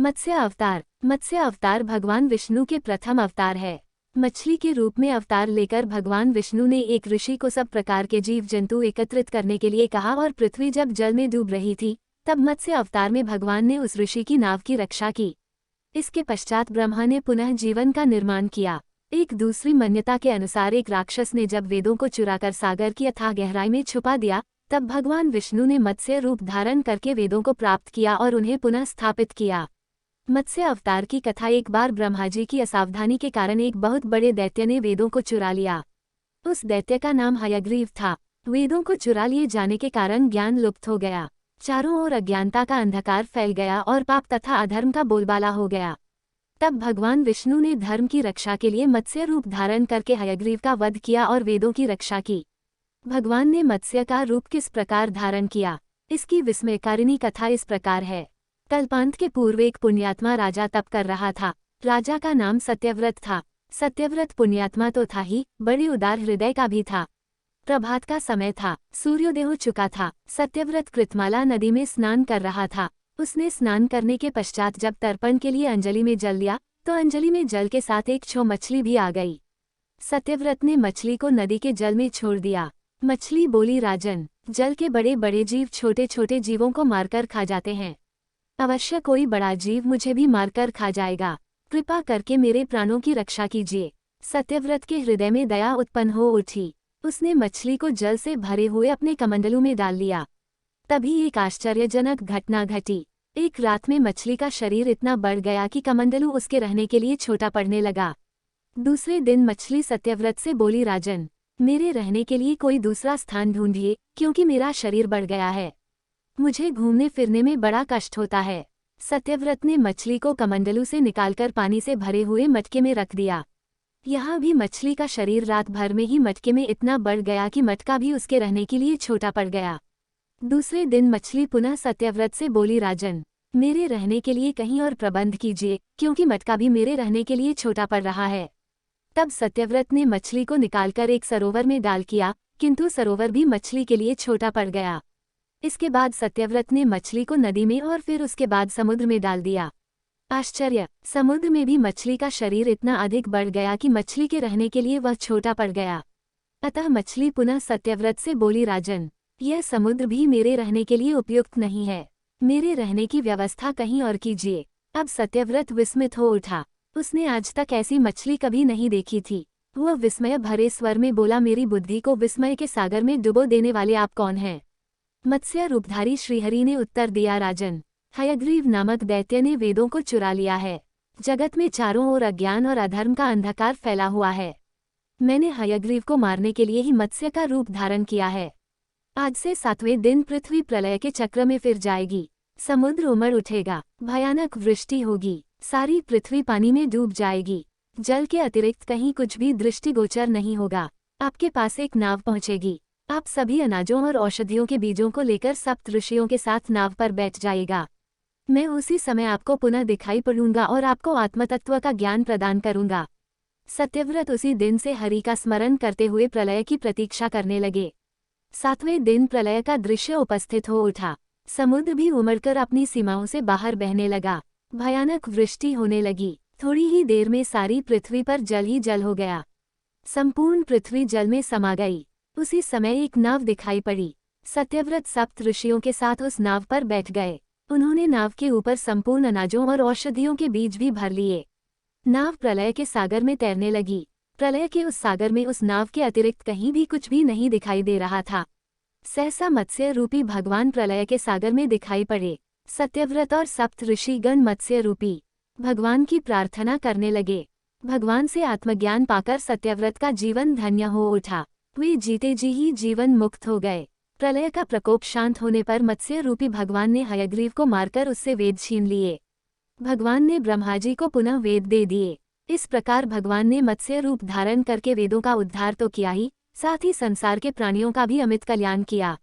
मत्स्य अवतार। मत्स्य अवतार भगवान विष्णु के प्रथम अवतार है। मछली के रूप में अवतार लेकर भगवान विष्णु ने एक ऋषि को सब प्रकार के जीव जंतु एकत्रित करने के लिए कहा और पृथ्वी जब जल में डूब रही थी तब मत्स्य अवतार में भगवान ने उस ऋषि की नाव की रक्षा की। इसके पश्चात ब्रह्मा ने पुनः जीवन का निर्माण किया। एक दूसरी मान्यता के अनुसार एक राक्षस ने जब वेदों को चुराकर सागर की अथाह गहराई में छुपा दिया तब भगवान विष्णु ने मत्स्य रूप धारण करके वेदों को प्राप्त किया और उन्हें पुनः स्थापित किया। मत्स्य अवतार की कथा। एक बार ब्रह्मा जी की असावधानी के कारण एक बहुत बड़े दैत्य ने वेदों को चुरा लिया। उस दैत्य का नाम हयग्रीव था। वेदों को चुरा लिए जाने के कारण ज्ञान लुप्त हो गया। चारों ओर अज्ञानता का अंधकार फैल गया और पाप तथा अधर्म का बोलबाला हो गया। तब भगवान विष्णु ने धर्म की रक्षा के लिए मत्स्य रूप धारण करके हयग्रीव का वध किया और वेदों की रक्षा की। भगवान ने मत्स्य का रूप किस प्रकार धारण किया, इसकी विस्मयकारिणी कथा इस प्रकार है। कल्पांत के पूर्व एक पुण्यात्मा राजा तप कर रहा था। राजा का नाम सत्यव्रत था। सत्यव्रत पुण्यात्मा तो था ही, बड़े उदार हृदय का भी था। प्रभात का समय था, सूर्योदय हो चुका था। सत्यव्रत कृतमाला नदी में स्नान कर रहा था। उसने स्नान करने के पश्चात जब तर्पण के लिए अंजलि में जल लिया तो अंजलि में जल के साथ एक छो मछली भी आ गई। सत्यव्रत ने मछली को नदी के जल में छोड़ दिया। मछली बोली, राजन, जल के बड़े बड़े जीव छोटे छोटे जीवों को मारकर खा जाते हैं। अवश्य कोई बड़ा जीव मुझे भी मारकर खा जाएगा। कृपा करके मेरे प्राणों की रक्षा कीजिए। सत्यव्रत के हृदय में दया उत्पन्न हो उठी। उसने मछली को जल से भरे हुए अपने कमंडलू में डाल लिया। तभी एक आश्चर्यजनक घटना घटी। एक रात में मछली का शरीर इतना बढ़ गया कि कमंडलू उसके रहने के लिए छोटा पड़ने लगा। दूसरे दिन मछली सत्यव्रत से बोली, राजन, मेरे रहने के लिए कोई दूसरा स्थान ढूंढिए, क्योंकि मेरा शरीर बढ़ गया है। मुझे घूमने फिरने में बड़ा कष्ट होता है। सत्यव्रत ने मछली को कमंडलू से निकालकर पानी से भरे हुए मटके में रख दिया। यहाँ भी मछली का शरीर रात भर में ही मटके में इतना बढ़ गया कि मटका भी उसके रहने के लिए छोटा पड़ गया। दूसरे दिन मछली पुनः सत्यव्रत से बोली, राजन, मेरे रहने के लिए कहीं और प्रबंध कीजिए, क्योंकि मटका भी मेरे रहने के लिए छोटा पड़ रहा है। तब सत्यव्रत ने मछली को निकालकर एक सरोवर में डाल किया, किंतु सरोवर भी मछली के लिए छोटा पड़ गया। इसके बाद सत्यव्रत ने मछली को नदी में और फिर उसके बाद समुद्र में डाल दिया। आश्चर्य, समुद्र में भी मछली का शरीर इतना अधिक बढ़ गया कि मछली के रहने के लिए वह छोटा पड़ गया। अतः मछली पुनः सत्यव्रत से बोली, राजन, यह समुद्र भी मेरे रहने के लिए उपयुक्त नहीं है। मेरे रहने की व्यवस्था कहीं और कीजिए। अब सत्यव्रत विस्मित हो उठा। उसने आज तक ऐसी मछली कभी नहीं देखी थी। वह विस्मय भरे स्वर में बोला, मेरी बुद्धि को विस्मय के सागर में डुबो देने वाले आप कौन हैं? मत्स्य रूपधारी श्रीहरि ने उत्तर दिया, राजन, हयग्रीव नामक दैत्य ने वेदों को चुरा लिया है। जगत में चारों ओर अज्ञान और अधर्म का अंधकार फैला हुआ है। मैंने हयग्रीव को मारने के लिए ही मत्स्य का रूप धारण किया है। आज से 7वें दिन पृथ्वी प्रलय के चक्र में फिर जाएगी। समुद्र उमड़ उठेगा, भयानक वृष्टि होगी, सारी पृथ्वी पानी में डूब जाएगी। जल के अतिरिक्त कहीं कुछ भी दृष्टिगोचर नहीं होगा। आपके पास एक नाव पहुंचेगी। आप सभी अनाजों और औषधियों के बीजों को लेकर सप्त ऋषियों के साथ नाव पर बैठ जाएगा। मैं उसी समय आपको पुनः दिखाई पड़ूंगा और आपको आत्मतत्व का ज्ञान प्रदान करूंगा। सत्यव्रत उसी दिन से हरि का स्मरण करते हुए प्रलय की प्रतीक्षा करने लगे। 7वें दिन प्रलय का दृश्य उपस्थित हो उठा। समुद्र भी उमड़कर अपनी सीमाओं से बाहर बहने लगा। भयानक वृष्टि होने लगी। थोड़ी ही देर में सारी पृथ्वी पर जल ही जल हो गया। संपूर्ण पृथ्वी जल में समा गई। उसी समय एक नाव दिखाई पड़ी। सत्यव्रत सप्त ऋषियों के साथ उस नाव पर बैठ गए। उन्होंने नाव के ऊपर संपूर्ण अनाजों और औषधियों के बीज भी भर लिए। नाव प्रलय के सागर में तैरने लगी। प्रलय के उस सागर में उस नाव के अतिरिक्त कहीं भी कुछ भी नहीं दिखाई दे रहा था। सहसा मत्स्य रूपी भगवान प्रलय के सागर में दिखाई पड़े। सत्यव्रत और सप्त ऋषिगण मत्स्य रूपी भगवान की प्रार्थना करने लगे। भगवान से आत्मज्ञान पाकर सत्यव्रत का जीवन धन्य हो उठा। वे जीते जी ही जीवन मुक्त हो गए। प्रलय का प्रकोप शांत होने पर मत्स्य रूपी भगवान ने हयग्रीव को मारकर उससे वेद छीन लिए। भगवान ने ब्रह्मा जी को पुनः वेद दे दिए। इस प्रकार भगवान ने मत्स्य रूप धारण करके वेदों का उद्धार तो किया ही, साथ ही संसार के प्राणियों का भी अमित कल्याण किया।